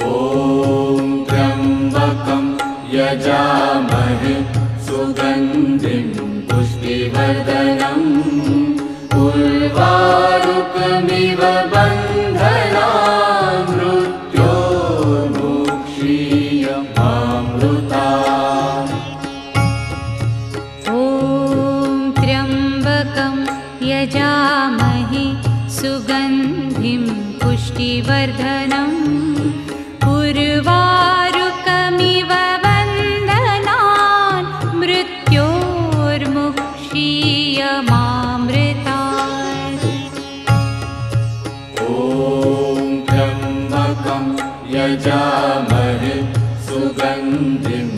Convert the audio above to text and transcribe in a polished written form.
ॐ त्र्यम्बकं यजामहे सुगन्धिं पुष्टिवर्धनम् उर्वारुकमिव बन्धनान् मृत्योर्मुक्षीयमामृतात्। ॐ त्र्यम्बकं यजामहे सुगन्धिं पुष्टिवर्धनम् उर्वारुकमिव बन्धनान् मृत्योर्मुक्षीयमामृतात्। ॐ त्र्यम्बकं यजामहे सुगन्धिं